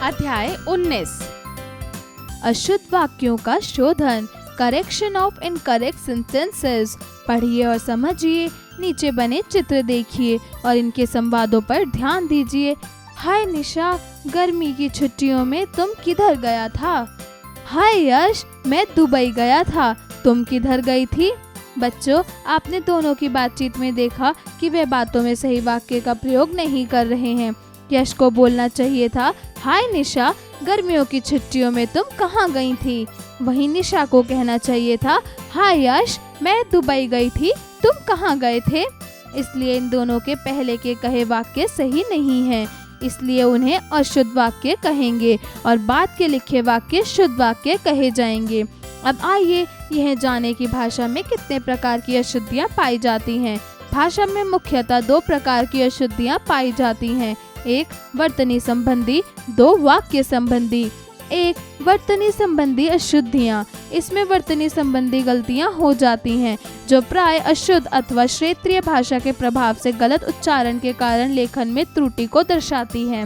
अध्याय 19 अशुद्ध वाक्यों का शोधन, करेक्शन ऑफ इनकरेक्ट सेंटेंसेस। पढ़िए और समझिए, नीचे बने चित्र देखिए और इनके संवादों पर ध्यान दीजिए। हाय निशा, गर्मी की छुट्टियों में तुम किधर गया था? हाय यश, मैं दुबई गया था। तुम किधर गई थी? बच्चों, आपने दोनों की बातचीत में देखा कि वे बातों में सही वाक्य का प्रयोग नहीं कर रहे हैं। यश को बोलना चाहिए था, हाय निशा, गर्मियों की छुट्टियों में तुम कहाँ गई थी? वहीं निशा को कहना चाहिए था, हाय यश, मैं दुबई गई थी, तुम कहाँ गए थे? इसलिए इन दोनों के पहले के कहे वाक्य सही नहीं हैं, इसलिए उन्हें अशुद्ध वाक्य कहेंगे और बाद के लिखे वाक्य शुद्ध वाक्य कहे जाएंगे। अब आइए यह जाने की भाषा में कितने प्रकार की अशुद्धियाँ पाई जाती हैं। भाषा में मुख्यतः 2 प्रकार की अशुद्धियाँ पाई जाती हैं, एक वर्तनी संबंधी, 2 वाक्य संबंधी। एक वर्तनी संबंधी अशुद्धियाँ, इसमें वर्तनी संबंधी गलतियाँ हो जाती हैं जो प्राय अशुद्ध अथवा क्षेत्रीय भाषा के प्रभाव से गलत उच्चारण के कारण लेखन में त्रुटि को दर्शाती हैं।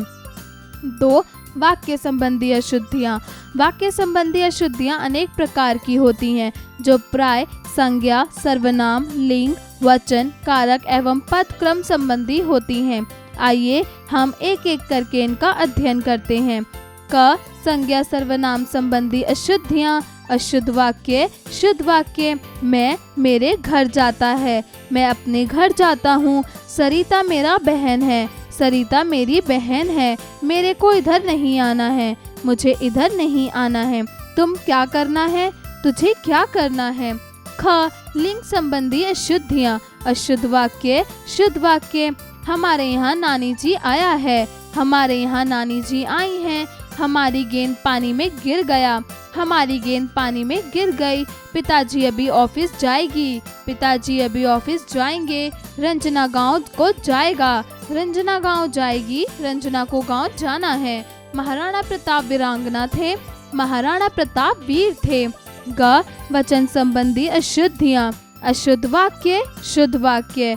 2 वाक्य संबंधी अशुद्धियाँ। वाक्य संबंधी अशुद्धियाँ अनेक प्रकार की होती हैं जो प्राय संज्ञा, सर्वनाम, लिंग, वचन, कारक एवं पद क्रम संबंधी होती हैं। आइए हम एक एक करके इनका अध्ययन करते हैं। क संज्ञा सर्वनाम संबंधी अशुद्धियाँ। अशुद्ध वाक्य, शुद्ध वाक्य। मैं मेरे घर जाता है, मैं अपने घर जाता हूँ। सरिता मेरा बहन है, सरिता मेरी बहन है। मेरे को इधर नहीं आना है, मुझे इधर नहीं आना है। तुम क्या करना है, तुझे क्या करना है। ख लिंग संबंधी अशुद्धियाँ। अशुद्ध वाक्य, शुद्ध वाक्य। हमारे यहाँ नानी जी आया है, हमारे यहाँ नानी जी आई हैं। हमारी गेंद पानी में गिर गया, हमारी गेंद पानी में गिर गई। पिताजी अभी ऑफिस जाएगी, पिताजी अभी ऑफिस जाएंगे। रंजना गांव को जाएगा, रंजना गांव जाएगी, रंजना को गांव जाना है। महाराणा प्रताप वीरांगना थे, महाराणा प्रताप वीर थे। ग वचन संबंधी अशुद्धियाँ। अशुद्ध वाक्य, शुद्ध वाक्य।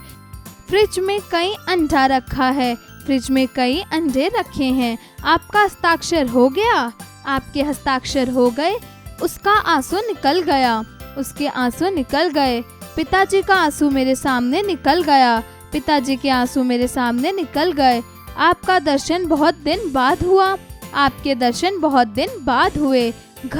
फ्रिज में कई अंडा रखा है, फ्रिज में कई अंडे रखे हैं। आपका हस्ताक्षर हो गया, आपके हस्ताक्षर हो गए। उसका आंसू निकल गया, उसके आंसू निकल गए। पिताजी का आंसू मेरे सामने निकल गया, पिताजी के आंसू मेरे सामने निकल गए। आपका दर्शन बहुत दिन बाद हुआ, आपके दर्शन बहुत दिन बाद हुए। घ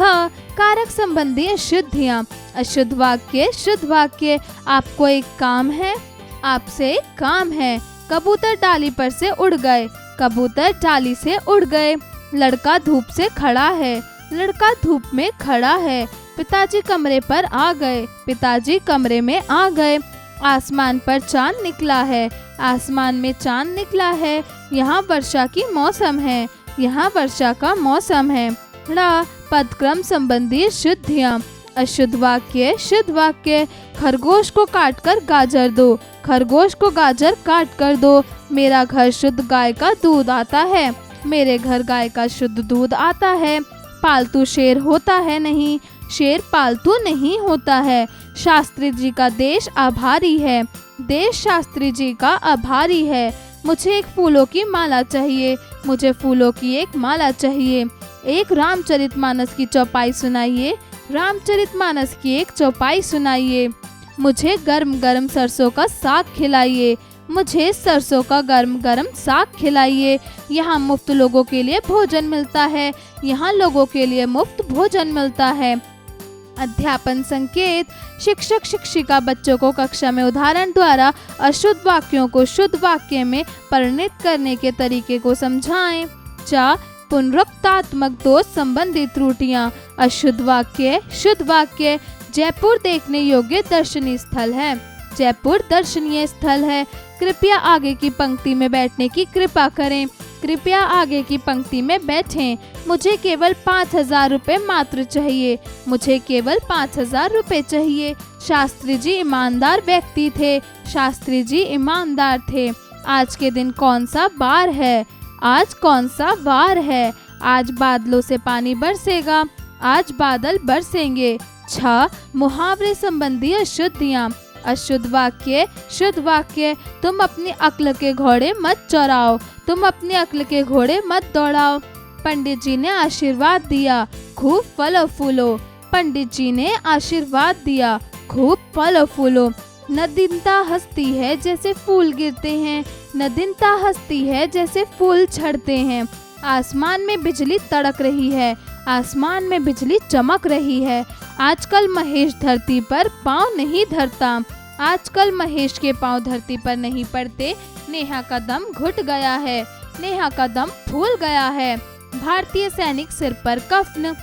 कारक संबंधी अशुद्धियाँ। अशुद्ध वाक्य, शुद्ध वाक्य। आपको एक काम है, आपसे एक काम है। कबूतर डाली पर से उड़ गए, कबूतर डाली से उड़ गए। लड़का धूप से खड़ा है, लड़का धूप में खड़ा है। पिताजी कमरे पर आ गए, पिताजी कमरे में आ गए। आसमान पर चांद निकला है, आसमान में चांद निकला है। यहाँ वर्षा की मौसम है, यहाँ वर्षा का मौसम है। ड़ पदक्रम संबंधी अशुद्धियाँ। अशुद्ध वाक्य, शुद्ध वाक्य। खरगोश को काटकर गाजर दो, खरगोश को गाजर काट कर दो। मेरा घर शुद्ध गाय का दूध आता है, मेरे घर गाय का शुद्ध दूध आता है। पालतू शेर होता है नहीं, शेर पालतू नहीं होता है। शास्त्री जी का देश आभारी है, देश शास्त्री जी का आभारी है। मुझे एक फूलों की माला चाहिए, मुझे फूलों की एक माला चाहिए। एक रामचरितमानस की चौपाई सुनाइए, रामचरितमानस की एक चौपाई सुनाइए। मुझे गर्म गर्म सरसों का साग खिलाइए, मुझे सरसों का गर्म गर्म साग खिलाइए। यहाँ मुफ्त लोगों के लिए भोजन मिलता है, यहाँ लोगों के लिए मुफ्त भोजन मिलता है। अध्यापन संकेत। शिक्षक शिक्षिका बच्चों को कक्षा में उदाहरण द्वारा अशुद्ध वाक्यों को शुद्ध वाक्य में परिणत करने के तरीके को समझाएं। चा पुनरुक्तात्मक दोष संबंधी त्रुटियां। अशुद्ध वाक्य, शुद्ध वाक्य। जयपुर देखने योग्य दर्शनीय स्थल है, जयपुर दर्शनीय स्थल है। कृपया आगे की पंक्ति में बैठने की कृपा करें, कृपया आगे की पंक्ति में बैठें। मुझे केवल 5000 रुपये मात्र चाहिए, मुझे केवल 5000 रुपये चाहिए। शास्त्री जी ईमानदार व्यक्ति थे, शास्त्री जी ईमानदार थे। आज के दिन कौन सा बार है, आज कौन सा वार है। आज बादलों से पानी बरसेगा, आज बादल बरसेंगे। छ मुहावरे संबंधी अशुद्धियाँ। अशुद्ध वाक्य, शुद्ध वाक्य। तुम अपनी अक्ल के घोड़े मत चौराओ, तुम अपनी अक्ल के घोड़े मत दौड़ाओ। पंडित जी ने आशीर्वाद दिया, खूब फलो फूलो। पंडित जी ने आशीर्वाद दिया, खूब फलो फूलो। नदीनता हंसती है जैसे फूल गिरते हैं, नदीनता हंसती है जैसे फूल झड़ते हैं। आसमान में बिजली तड़क रही है, आसमान में बिजली चमक रही है। आजकल महेश धरती पर पाँव नहीं धरता, आजकल महेश के पाँव धरती पर नहीं पड़ते। नेहा का दम घुट गया है, नेहा का दम फूल गया है। भारतीय सैनिक सिर पर कफन,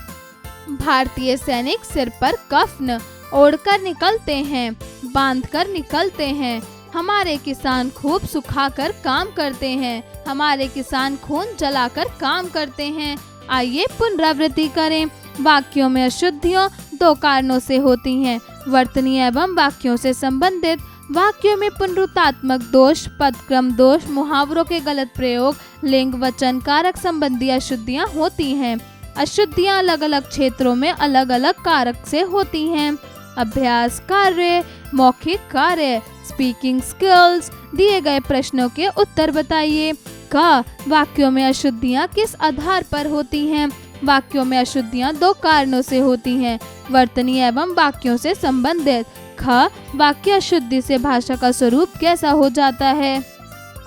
भारतीय सैनिक सिर पर कफन ओढ़कर निकलते हैं, बांधकर निकलते हैं। हमारे किसान खूब सुखाकर काम करते हैं, हमारे किसान खून जलाकर काम करते हैं। आइए पुनरावृत्ति करें। वाक्यों में अशुद्धियाँ दो कारणों से होती हैं, वर्तनीय एवं वाक्यों से संबंधित। वाक्यों में पुनरुक्तात्मक दोष, पदक्रम दोष, मुहावरों के गलत प्रयोग, लिंग वचन कारक संबंधी अशुद्धियाँ होती हैं। अशुद्धियाँ अलग अलग क्षेत्रों में अलग अलग कारक से होती हैं। अभ्यास कार्य, मौखिक कार्य, स्पीकिंग स्किल्स। दिए गए प्रश्नों के उत्तर बताइए। क, वाक्यों में अशुद्धियाँ किस आधार पर होती हैं? वाक्यों में अशुद्धियाँ दो कारणों से होती हैं, वर्तनीय एवं वाक्यों से संबंधित। ख, वाक्य अशुद्धि से भाषा का स्वरूप कैसा हो जाता है?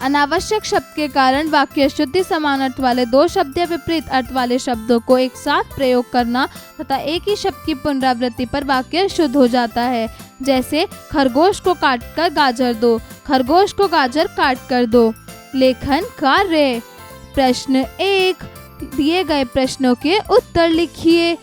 अनावश्यक शब्द के कारण वाक्य अशुद्धि समान अर्थ वाले दो शब्द या विपरीत अर्थ वाले शब्दों को एक साथ प्रयोग करना तथा एक ही शब्द की पुनरावृत्ति पर वाक्य शुद्ध हो जाता है। जैसे खरगोश को काटकर गाजर दो, खरगोश को गाजर काट कर दो। लेखन कार्य। प्रश्न 1, दिए गए प्रश्नों के उत्तर लिखिए।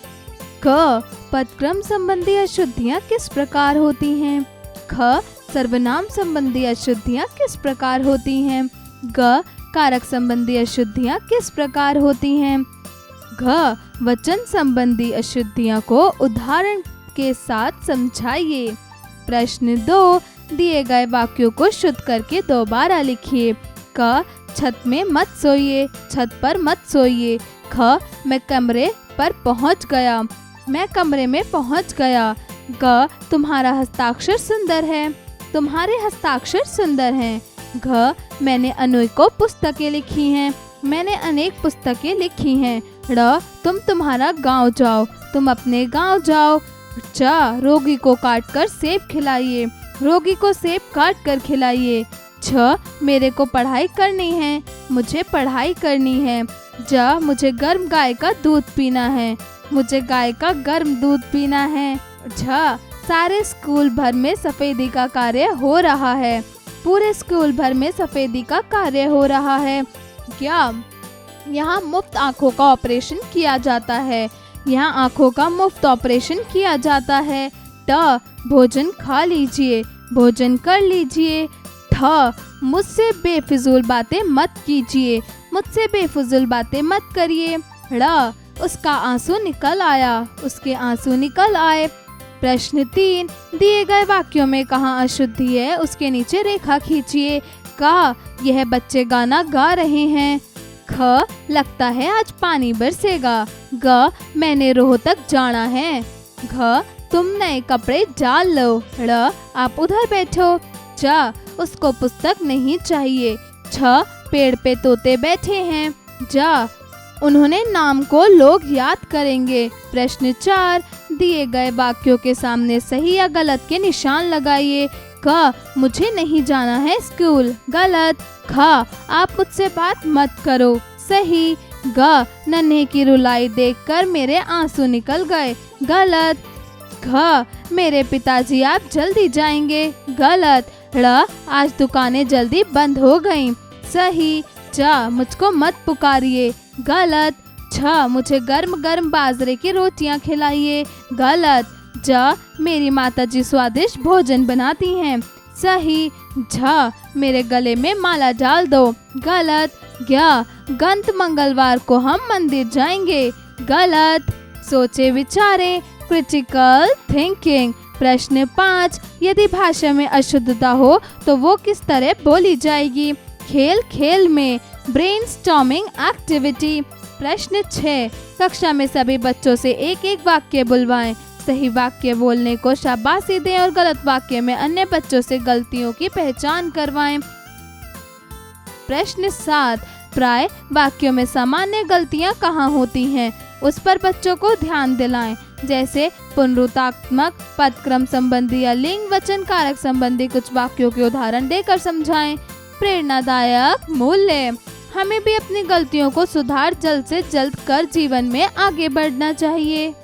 क, पदक्रम संबंधी अशुद्धियाँ किस प्रकार होती हैं? ख, सर्वनाम संबंधी अशुद्धियाँ किस प्रकार होती हैं? ग, कारक संबंधी अशुद्धियाँ किस प्रकार होती हैं? घ, वचन संबंधी अशुद्धियाँ को उदाहरण के साथ समझाइए। प्रश्न 2, दिए गए वाक्यों को शुद्ध करके दोबारा लिखिए। क, छत में मत सोइए, छत पर मत सोइए। ख, मैं कमरे पर पहुँच गया, मैं कमरे में पहुँच गया। ग, तुम्हारा हस्ताक्षर सुंदर है, तुम्हारे हस्ताक्षर सुंदर हैं। घ, मैंने अनेकों पुस्तकें लिखी हैं, मैंने अनेक पुस्तकें लिखी हैं। ड़, तुम तुम्हारा गांव जाओ, तुम अपने गांव जाओ। च, रोगी को काटकर सेब खिलाइए, रोगी को सेब काट कर खिलाइए। छ, मेरे को पढ़ाई करनी है, मुझे पढ़ाई करनी है। ज, मुझे गर्म गाय का दूध पीना है, मुझे गाय का गर्म दूध पीना है। झ, सारे स्कूल भर में सफेदी का कार्य हो रहा है, पूरे स्कूल भर में सफेदी का कार्य हो रहा है। क्या, यहाँ मुफ्त आँखों का ऑपरेशन किया जाता है, यहाँ आँखों का मुफ्त ऑपरेशन किया जाता है। ट, भोजन खा लीजिए, भोजन कर लीजिए। ठ, मुझसे बेफिजूल बातें मत कीजिए, मुझसे बेफिजूल बातें मत करिए। ड़, उसका आंसू निकल आया, उसके आंसू निकल आए। प्रश्न 3, दिए गए वाक्यों में कहाँ अशुद्धि है उसके नीचे रेखा खींचिए। क, यह बच्चे गाना गा रहे हैं। ख, लगता है आज पानी बरसेगा। ग, मैंने रोहतक जाना है। घ, तुम नए कपड़े डाल लो। ड़, आप उधर बैठो। च, उसको पुस्तक नहीं चाहिए। छ, पेड़ पे तोते बैठे हैं। ज, उन्होंने नाम को लोग याद करेंगे। प्रश्न 4, दिए गए वाक्यों के सामने सही या गलत के निशान लगाइए। क, मुझे नहीं जाना है स्कूल, गलत। ख, आप मुझसे बात मत करो, सही। ग, नन्हे की रुलाई देखकर मेरे आंसू निकल गए, गलत। घ, मेरे पिताजी आप जल्दी जाएंगे, गलत। ड़, आज दुकानें जल्दी बंद हो गईं, सही। ज, मुझको मत पुकारिए, गलत। छ, मुझे गर्म गर्म बाजरे की रोटियां खिलाइए, गलत। ज, मेरी माताजी स्वादिष्ट भोजन बनाती हैं, सही। झ, मेरे गले में माला डाल दो, गलत। ज्ञ, गंत मंगलवार को हम मंदिर जाएंगे, गलत। सोचे विचारें, क्रिटिकल थिंकिंग। प्रश्न 5, यदि भाषा में अशुद्धता हो तो वो किस तरह बोली जाएगी? खेल खेल में, ब्रेनस्टॉर्मिंग एक्टिविटी। प्रश्न 6, कक्षा में सभी बच्चों से एक एक वाक्य बुलवाएं, सही वाक्य बोलने को शाबाशी दें और गलत वाक्य में अन्य बच्चों से गलतियों की पहचान करवाएं। प्रश्न 7, प्राय वाक्यों में सामान्य गलतियां कहाँ होती हैं, उस पर बच्चों को ध्यान दिलाएं। जैसे पुनरुक्तात्मक, पदक्रम संबंधी या लिंग वचन कारक संबंधी कुछ वाक्यों के उदाहरण देकर समझाएं। प्रेरणादायक मूल्य, हमें भी अपनी गलतियों को सुधार जल्द से जल्द कर जीवन में आगे बढ़ना चाहिए।